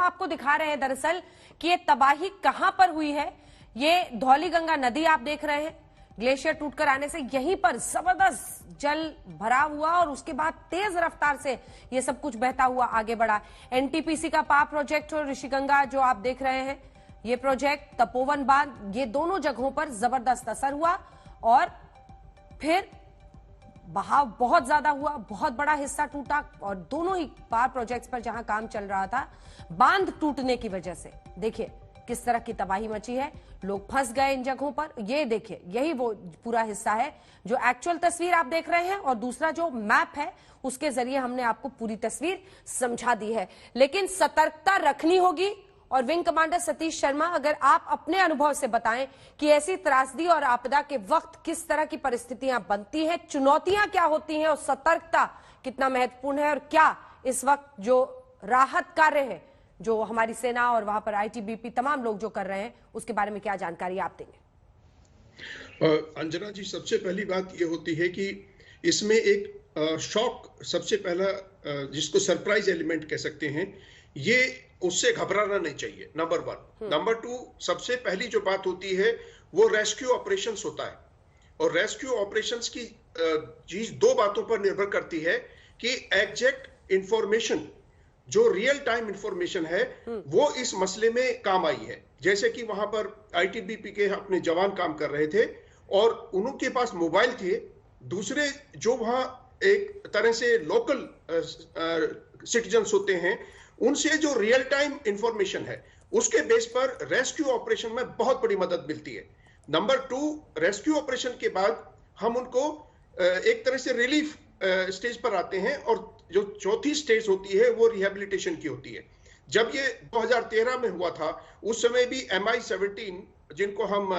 आपको दिखा रहे हैं दरअसल कि ये तबाही कहां पर हुई है। ये धौलीगंगा नदी आप देख रहे हैं, ग्लेशियर टूटकर आने से यहीं पर जबरदस्त जल भरा हुआ और उसके बाद तेज रफ्तार से ये सब कुछ बहता हुआ आगे बढ़ा। एनटीपीसी का पावर प्रोजेक्ट और ऋषिगंगा जो आप देख रहे हैं, ये प्रोजेक्ट, तपोवन बांध, ये दोनों जगहों पर जबरदस्त असर हुआ और फिर बहाव बहुत ज्यादा हुआ, बहुत बड़ा हिस्सा टूटा और दोनों ही पावर प्रोजेक्ट्स पर जहां काम चल रहा था, बांध टूटने की वजह से देखिए किस तरह की तबाही मची है। लोग फंस गए इन जगहों पर। ये देखिए, यही वो पूरा हिस्सा है जो एक्चुअल तस्वीर आप देख रहे हैं और दूसरा जो मैप है उसके जरिए हमने आपको पूरी तस्वीर समझा दी है। लेकिन सतर्कता रखनी होगी। और विंग कमांडर सतीश शर्मा, अगर आप अपने अनुभव से बताएं कि ऐसी त्रासदी और आपदा के वक्त किस तरह की परिस्थितियां बनती हैं, चुनौतियां क्या होती हैं और सतर्कता कितना महत्वपूर्ण है और क्या इस वक्त जो राहत कार्य है जो हमारी सेना और वहां पर आईटीबीपी तमाम लोग जो कर रहे हैं उसके बारे में क्या जानकारी आप देंगे? अंजना जी, सबसे पहली बात यह होती है कि इसमें एक शॉक, सबसे पहला जिसको सरप्राइज एलिमेंट कह सकते हैं, ये उससे घबराना नहीं चाहिए, नंबर 1। नंबर 2, सबसे पहली जो बात होती है वो रेस्क्यू ऑपरेशंस होता है और रेस्क्यू ऑपरेशंस की चीज दो बातों पर निर्भर करती है कि एग्जैक्ट इंफॉर्मेशन, जो रियल टाइम इंफॉर्मेशन है वो इस मसले में काम आई है। जैसे कि वहां पर आईटीबीपी के अपने जवान काम कर रहे थे और उनके पास मोबाइल थे, दूसरे जो वहां एक तरह से लोकल सिटीजन्स होते हैं उनसे जो रियल टाइम इंफॉर्मेशन है उसके बेस पर रेस्क्यू ऑपरेशन में बहुत बड़ी मदद मिलती है। नंबर 2, रेस्क्यू ऑपरेशन के बाद हम उनको एक तरह से रिलीफ स्टेज पर आते हैं और जो चौथी स्टेज होती है वो रिहेबिलिटेशन की होती है। जब ये 2013 में हुआ था उस समय भी MI-17, जिनको हम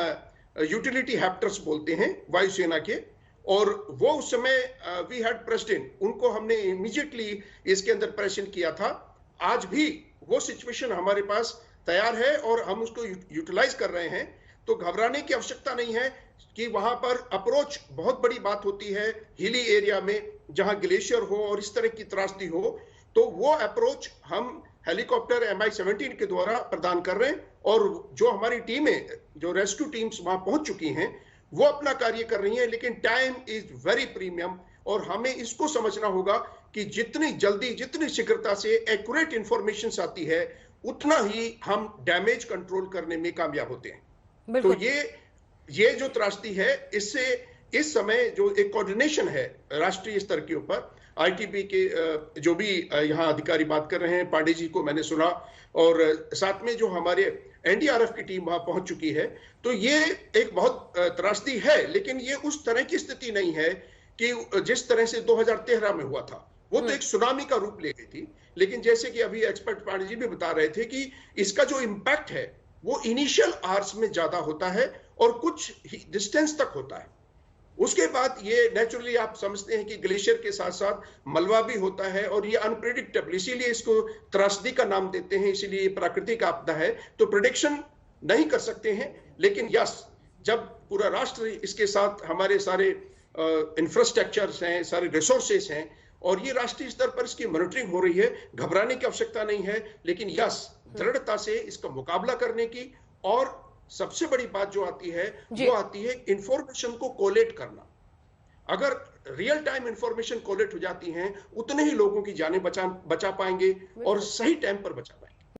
यूटिलिटी हैप्टर्स बोलते हैं वायुसेना के, और वो उस समय वी हैड प्रेसिडेंट, उनको हमने इमीडिएटली इसके अंदर प्रेजेंट किया था। आज भी वो सिचुएशन हमारे पास तैयार है और हम उसको यूटिलाइज कर रहे हैं। तो घबराने की आवश्यकता नहीं है कि वहां पर अप्रोच बहुत बड़ी बात होती है। हिली एरिया में जहां ग्लेशियर हो और इस तरह की त्रासदी हो, तो वो अप्रोच हम हेलीकॉप्टर MI-17 के द्वारा प्रदान कर रहे हैं और जो हमारी टीमें, जो रेस्क्यू टीम्स वहां पहुंच चुकी हैं, वो अपना कार्य कर रही हैं। लेकिन टाइम इज वेरी प्रीमियम और हमें इसको समझना होगा कि जितनी जल्दी, जितनी शीघ्रता से एक्यूरेट इंफॉर्मेशन आती है उतना ही हम डैमेज कंट्रोल करने में कामयाब होते हैं। तो ये जो त्रासदी है, इससे इस समय जो एक कोऑर्डिनेशन है राष्ट्रीय स्तर के ऊपर, आईटीबी के जो भी यहाँ अधिकारी बात कर रहे हैं, पांडे जी को मैंने सुना, और साथ में जो हमारे एनडीआरएफ की टीम वहां पहुंच चुकी है, तो ये एक बहुत त्रासदी है। लेकिन ये उस तरह की स्थिति नहीं है कि जिस तरह से 2013 में हुआ था, वो तो एक सुनामी का रूप ले गई थी। लेकिन जैसे कि अभी एक्सपर्ट पांडे जी भी बता रहे थे कि इसका जो इंपैक्ट है वो इनिशियल आवर्स में ज्यादा होता है और कुछ डिस्टेंस तक होता है। उसके बाद ये नेचुरली आप समझते हैं कि ग्लेशियर के साथ साथ मलबा भी होता है और ये अनप्रेडिक्टेबल, इसीलिए इसको त्रासदी का नाम देते हैं, इसीलिए ये प्राकृतिक आपदा है। तो प्रेडिक्शन नहीं कर सकते हैं, लेकिन यस, जब पूरा राष्ट्र इसके साथ, हमारे सारे इंफ्रास्ट्रक्चर्स हैं, सारे रिसोर्सेस हैं और ये राष्ट्रीय स्तर पर इसकी मॉनिटरिंग हो रही है, घबराने की आवश्यकता नहीं है। लेकिन यस, दृढ़ता से इसका मुकाबला करने की, और सबसे बड़ी बात जो आती है वो आती है इंफॉर्मेशन को कोलेट करना। अगर रियल टाइम इंफॉर्मेशन कोलेट हो जाती हैं, उतने ही लोगों की जानें बचा पाएंगे और सही टाइम पर बचा पाएंगे।